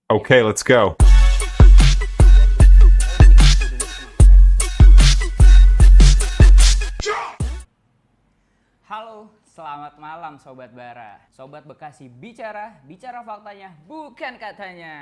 Okay, let's go. Halo, selamat malam Sobat Bara. Sobat Bekasi bicara faktanya, bukan katanya.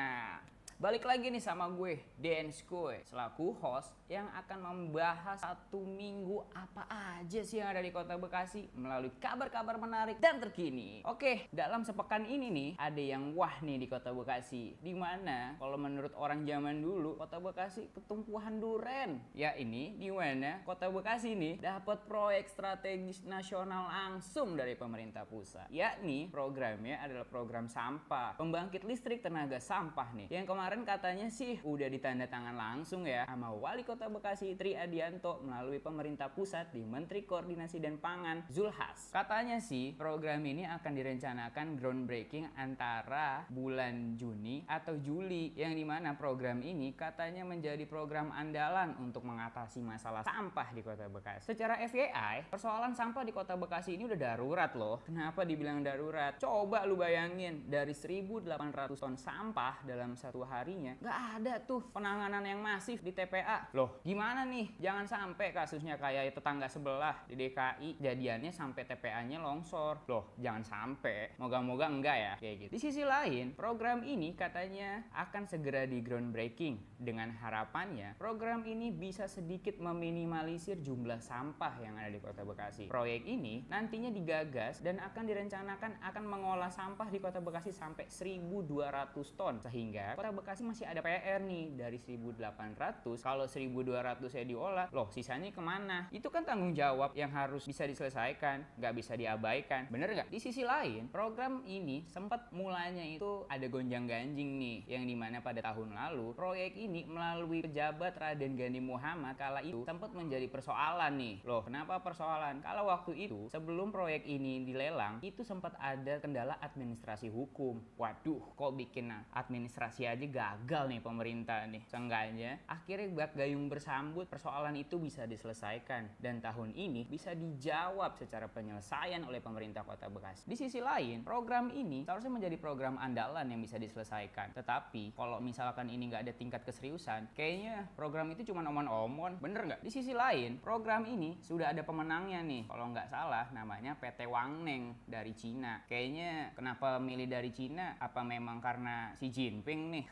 Balik lagi nih sama gue, Denskoy, selaku host yang akan membahas satu minggu apa aja sih yang ada di kota Bekasi melalui kabar-kabar menarik dan terkini. Oke, dalam sepekan ini nih ada yang wah nih di kota Bekasi. Dimana kalau menurut orang zaman dulu kota Bekasi ketumpuhan duren. Ya ini dimana kota Bekasi nih dapat proyek strategis nasional langsung dari pemerintah pusat. Yakni programnya adalah program sampah, pembangkit listrik tenaga sampah nih. Yang kemarin katanya sih udah ditanda tangan langsung ya sama Wali Kota Bekasi Tri Adianto melalui pemerintah pusat di Menteri Koordinasi dan Pangan Zulhas. Katanya sih program ini akan direncanakan groundbreaking antara bulan Juni atau Juli, yang dimana program ini katanya menjadi program andalan untuk mengatasi masalah sampah di Kota Bekasi. Secara FYI, persoalan sampah di Kota Bekasi ini udah darurat loh. Kenapa dibilang darurat? Coba lu bayangin, dari 1.800 ton sampah dalam satu harinya nggak ada tuh penanganan yang masif di TPA. Loh gimana nih, jangan sampai kasusnya kayak tetangga sebelah di DKI jadiannya sampai TPA-nya longsor. Loh jangan sampai, moga-moga enggak ya kayak gitu. Di sisi lain, program ini katanya akan segera di groundbreaking dengan harapannya program ini bisa sedikit meminimalisir jumlah sampah yang ada di Kota Bekasi. Proyek ini nantinya digagas dan akan direncanakan akan mengolah sampah di Kota Bekasi sampai 1.200 ton, sehingga Kota Bekasi masih ada PR nih. Dari 1.800, kalau 1.200 ya diolah, loh sisanya kemana? Itu kan tanggung jawab yang harus bisa diselesaikan, nggak bisa diabaikan, bener nggak? Di sisi lain, program ini sempat mulanya itu ada gonjang-ganjing nih, yang dimana pada tahun lalu proyek ini melalui pejabat Raden Gani Muhammad kala itu sempat menjadi persoalan nih. Loh kenapa persoalan? Kalau waktu itu sebelum proyek ini dilelang itu sempat ada kendala administrasi hukum. Waduh, kok bikin administrasi aja gagal nih pemerintah nih. Seenggaknya akhirnya bak gayung bersambut persoalan itu bisa diselesaikan dan tahun ini bisa dijawab secara penyelesaian oleh pemerintah Kota Bekasi. Di sisi lain, program ini seharusnya menjadi program andalan yang bisa diselesaikan. Tetapi kalau misalkan ini nggak ada tingkat keseriusan, kayaknya program itu cuma omon-omon, bener nggak? Di sisi lain, program ini sudah ada pemenangnya nih. Kalau nggak salah namanya PT Wangneng dari Cina. Kayaknya kenapa milih dari Cina? Apa memang karena Xi Jinping nih?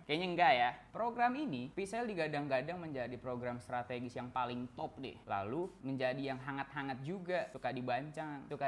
Kayaknya enggak ya. Program ini bisa digadang-gadang menjadi program strategis yang paling top deh. Lalu menjadi yang hangat-hangat juga, suka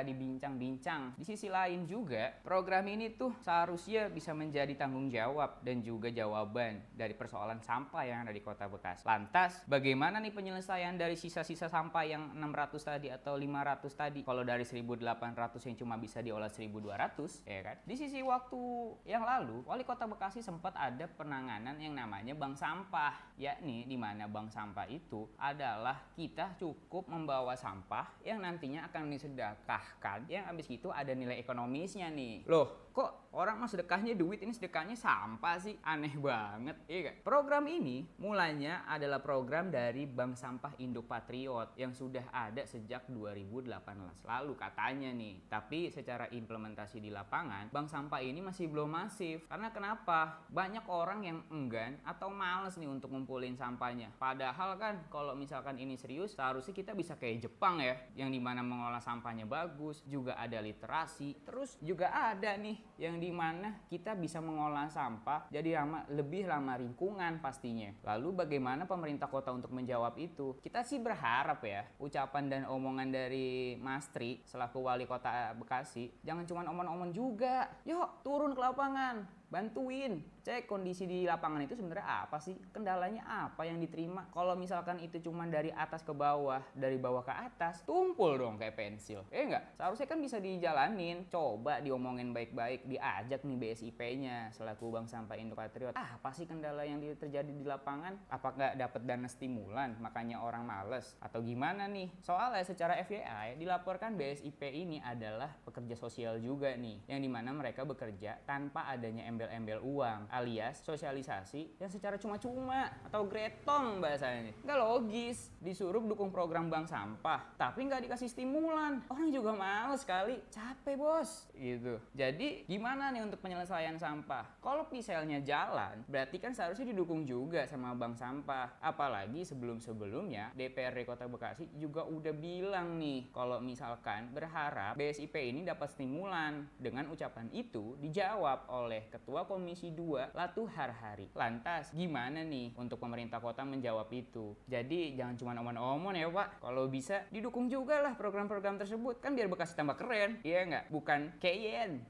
dibincang-bincang. Di sisi lain juga, program ini tuh seharusnya bisa menjadi tanggung jawab dan juga jawaban dari persoalan sampah yang ada di Kota Bekasi. Lantas, bagaimana nih penyelesaian dari sisa-sisa sampah yang 600 tadi atau 500 tadi? Kalau dari 1.800 yang cuma bisa diolah 1.200, ya kan? Di sisi waktu yang lalu, Wali Kota Bekasi sempat ada penanganan yang namanya bank sampah, yakni di mana bank sampah itu adalah kita cukup membawa sampah yang nantinya akan disedekahkan, yang habis itu ada nilai ekonomisnya nih. Loh, kok orang mah sedekahnya duit, ini sedekahnya sampah sih? Aneh banget, iya kan? Program ini mulanya adalah program dari Bank Sampah Indo Patriot yang sudah ada sejak 2018 lalu katanya nih. Tapi secara implementasi di lapangan, bank sampah ini masih belum masif. Karena kenapa? Banyak orang yang enggan atau males nih untuk ngumpulin sampahnya. Padahal kan kalau misalkan ini serius, seharusnya kita bisa kayak Jepang ya, yang dimana mengolah sampahnya bagus, juga ada literasi, terus juga ada nih yang dimana kita bisa mengolah sampah jadi lebih ramah lingkungan pastinya. Lalu bagaimana pemerintah kota untuk menjawab itu? Kita sih berharap ya, ucapan dan omongan dari Mas Tri selaku Wali Kota Bekasi jangan cuma omong-omong juga. Yuk turun ke lapangan, bantuin cek kondisi di lapangan itu sebenarnya apa sih, kendalanya apa yang diterima. Kalau misalkan itu cuma dari atas ke bawah, dari bawah ke atas, tumpul dong kayak pensil, enggak? Seharusnya kan bisa dijalanin, coba diomongin baik-baik, diajak nih BSIP-nya selaku Bank Sampah Indo Patriot. Apa sih kendala yang terjadi di lapangan? Apa nggak dapat dana stimulan makanya orang males atau gimana nih? Soalnya secara FYI dilaporkan BSIP ini adalah pekerja sosial juga nih, yang dimana mereka bekerja tanpa adanya embel-embel uang alias sosialisasi yang secara cuma-cuma atau gretong bahasanya. Nggak logis, disuruh dukung program bank sampah tapi nggak dikasih stimulan. Orang juga males kali, capek bos gitu. Jadi gimana nih untuk penyelesaian sampah? Kalau piselnya jalan, berarti kan seharusnya didukung juga sama bank sampah. Apalagi sebelum-sebelumnya DPRD Kota Bekasi juga udah bilang nih kalau misalkan berharap BSIP ini dapat stimulan. Dengan ucapan itu dijawab oleh Ketua Komisi 2 Latuh Harhari. Lantas gimana nih untuk pemerintah kota menjawab itu? Jadi jangan cuma omong-omong ya Pak. Kalau bisa didukung juga lah program-program tersebut, kan biar Bekasi tambah keren. Iya nggak? Bukan keyen.